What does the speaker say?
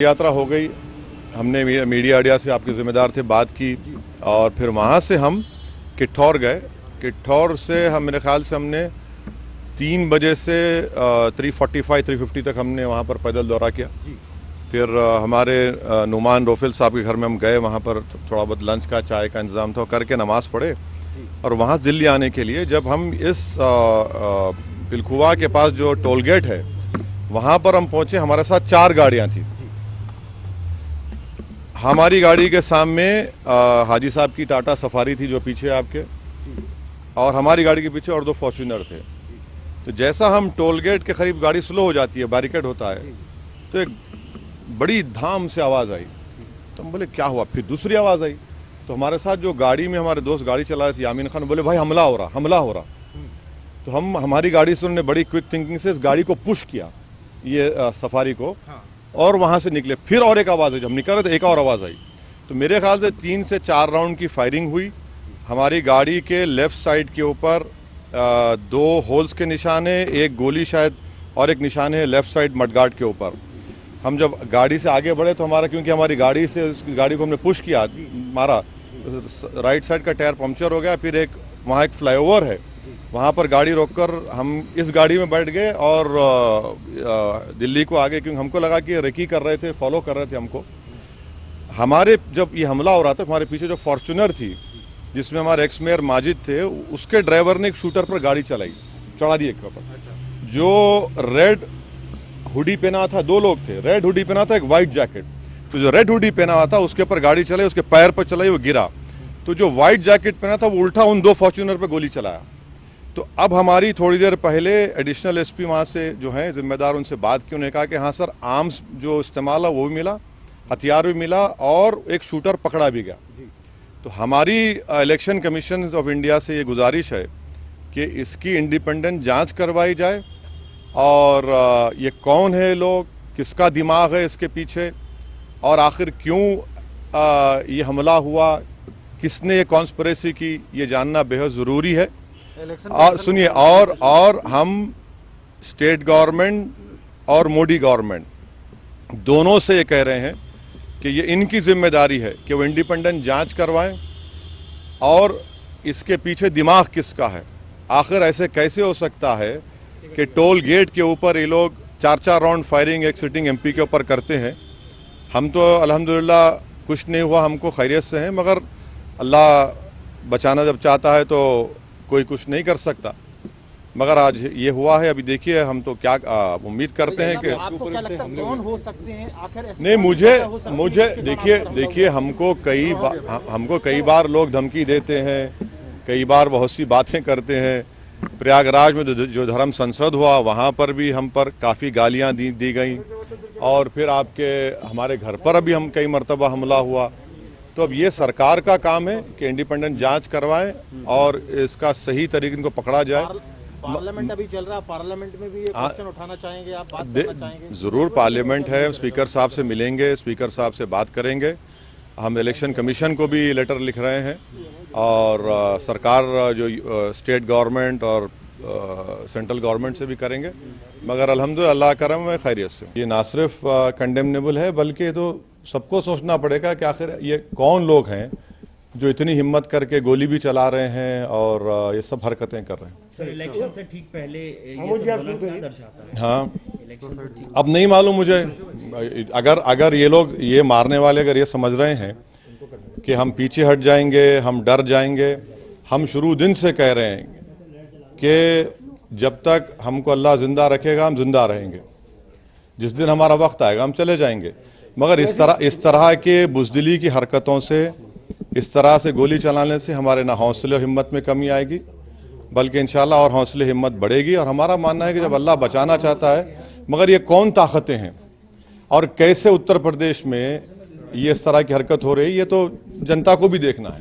यात्रा हो गई। हमने मीडिया अड्डा से आपके ज़िम्मेदार थे बात की और फिर वहाँ से हम किठौर गए। किठौर से हम मेरे ख्याल से हमने 3 बजे से 3:45-3:50 तक हमने वहाँ पर पैदल दौरा किया। फिर हमारे नुमान रोफिल साहब के घर में हम गए, वहाँ पर थोड़ा बहुत लंच का चाय का इंतज़ाम था, करके नमाज़ पढ़े और वहाँ दिल्ली आने के लिए जब हम इस पिलखुवा के पास जो टोल गेट है वहाँ पर हम पहुँचे, हमारे साथ 4 गाड़ियाँ थी। हमारी गाड़ी के सामने हाजी साहब की टाटा सफारी थी जो पीछे आपके, और हमारी गाड़ी के पीछे और 2 फॉर्च्यूनर थे। तो जैसा हम टोल गेट के करीब गाड़ी स्लो हो जाती है, बैरिकेड होता है, तो एक बड़ी धाम से आवाज़ आई। तो हम बोले क्या हुआ? फिर दूसरी आवाज़ आई। तो हमारे साथ जो गाड़ी में हमारे दोस्त गाड़ी चला रहे थे यामीन खान, बोले भाई हमला हो रहा। तो हमारी गाड़ी से उन्होंने बड़ी क्विक थिंकिंग से इस गाड़ी को पुश किया, ये सफारी को, और वहाँ से निकले। फिर और एक आवाज़ आई, जब निकल रहे थे एक और आवाज़ आई। तो मेरे ख्याल से 3 से 4 राउंड की फायरिंग हुई। हमारी गाड़ी के लेफ़्ट साइड के ऊपर 2 होल्स के निशान है, एक गोली शायद, और एक निशान है लेफ़्ट साइड मडगार्ड के ऊपर। हम जब गाड़ी से आगे बढ़े तो क्योंकि हमारी गाड़ी से गाड़ी को हमने पुश किया, मारा, राइट साइड का टायर पंक्चर हो गया। फिर वहाँ एक फ्लाईओवर है, वहाँ पर गाड़ी रोककर हम इस गाड़ी में बैठ गए और दिल्ली को आगे, क्योंकि हमको लगा कि रेकी कर रहे थे, फॉलो कर रहे थे हमको। हमारे जब ये हमला हो रहा था, हमारे पीछे जो फॉर्च्यूनर थी जिसमें हमारे एक्स मेयर माजिद थे, उसके ड्राइवर ने एक शूटर पर गाड़ी चढ़ा दी एक ऊपर। जो रेड हुडी पहना था, 2 लोग थे, रेड हुडी पहना था, एक वाइट जैकेट। तो जो रेड हुडी पहना हुआ था उसके ऊपर गाड़ी चलाई, उसके पैर पर चलाई, वो गिरा। तो जो वाइट जैकेट पहना था वो उल्टा उन 2 फॉर्च्यूनर पर गोली चलाया। तो अब हमारी थोड़ी देर पहले एडिशनल एसपी वहाँ से जो हैं जिम्मेदार, उनसे बात की। उन्होंने कहा कि हाँ सर, आर्म्स जो इस्तेमाल है वो भी मिला, हथियार भी मिला, और एक शूटर पकड़ा भी गया। तो हमारी इलेक्शन कमीशन ऑफ इंडिया से ये गुजारिश है कि इसकी इंडिपेंडेंट जांच करवाई जाए, और ये कौन है लोग, किसका दिमाग है इसके पीछे, और आखिर क्यों ये हमला हुआ, किसने ये कॉन्स्पिरेसी की, ये जानना बेहद ज़रूरी है। सुनिए, और हम स्टेट गवर्नमेंट और मोदी गवर्नमेंट दोनों से ये कह रहे हैं कि ये इनकी जिम्मेदारी है कि वो इंडिपेंडेंट जांच करवाएं, और इसके पीछे दिमाग किसका है। आखिर ऐसे कैसे हो सकता है कि टोल गेट के ऊपर ये लोग 4-4 राउंड फायरिंग एक सिटिंग एमपी के ऊपर करते हैं। हम तो अल्हम्दुलिल्लाह कुछ नहीं हुआ, हमको खैरियत से हैं, मगर अल्लाह बचाना जब चाहता है तो कोई कुछ नहीं कर सकता। मगर आज ये हुआ है। अभी देखिए, हम तो क्या उम्मीद करते हैं कि आपको क्या लगता है कौन हो सकते हैं आखिर? नहीं, मुझे देखिए हमको कई बार लोग धमकी देते हैं, कई बार बहुत सी बातें करते हैं। प्रयागराज में जो धर्म संसद हुआ वहाँ पर भी हम पर काफ़ी गालियाँ दी गई, और फिर हमारे घर पर अभी हम कई मरतबा हमला हुआ। तो अब ये सरकार का काम है कि इंडिपेंडेंट जांच करवाएं और इसका सही तरीके इनको पकड़ा जाए। पार्लियामेंट अभी चल रहा है, पार्लियामेंट में भी ये क्वेश्चन उठाना चाहेंगे आप, बात करना चाहेंगे? ज़रूर, पार्लियामेंट है, स्पीकर साहब से मिलेंगे, स्पीकर साहब से बात करेंगे। हम इलेक्शन कमीशन को भी लेटर लिख रहे हैं, और सरकार जो स्टेट गवर्नमेंट और सेंट्रल गवर्नमेंट से भी करेंगे। मगर अल्हम्दुलिल्लाह अल्लाह करम है, खैरियत से। ये ना सिर्फ कंडेमनेबल है, बल्कि तो सबको सोचना पड़ेगा कि आखिर ये कौन लोग हैं जो इतनी हिम्मत करके गोली भी चला रहे हैं और ये सब हरकतें कर रहे हैं। सर, इलेक्शन से ठीक पहले ये सब क्या दर्शाता है? हाँ, इलेक्शन से ठीक अब नहीं मालूम मुझे। अगर ये लोग, ये मारने वाले अगर ये समझ रहे हैं कि हम पीछे हट जाएंगे, हम डर जाएंगे, हम शुरू दिन से कह रहे हैं कि जब तक हमको अल्लाह ज़िंदा रखेगा हम जिंदा रहेंगे। जिस दिन हमारा वक्त आएगा हम चले जाएंगे। मगर इस तरह के बुज़दिली की हरकतों से, इस तरह से गोली चलाने से हमारे ना हौसले और हिम्मत में कमी आएगी, बल्कि इंशाल्लाह और हौसले हिम्मत बढ़ेगी। और हमारा मानना है कि जब अल्लाह बचाना चाहता है, मगर ये कौन ताकतें हैं और कैसे उत्तर प्रदेश में ये इस तरह की हरकत हो रही है, ये तो जनता को भी देखना है।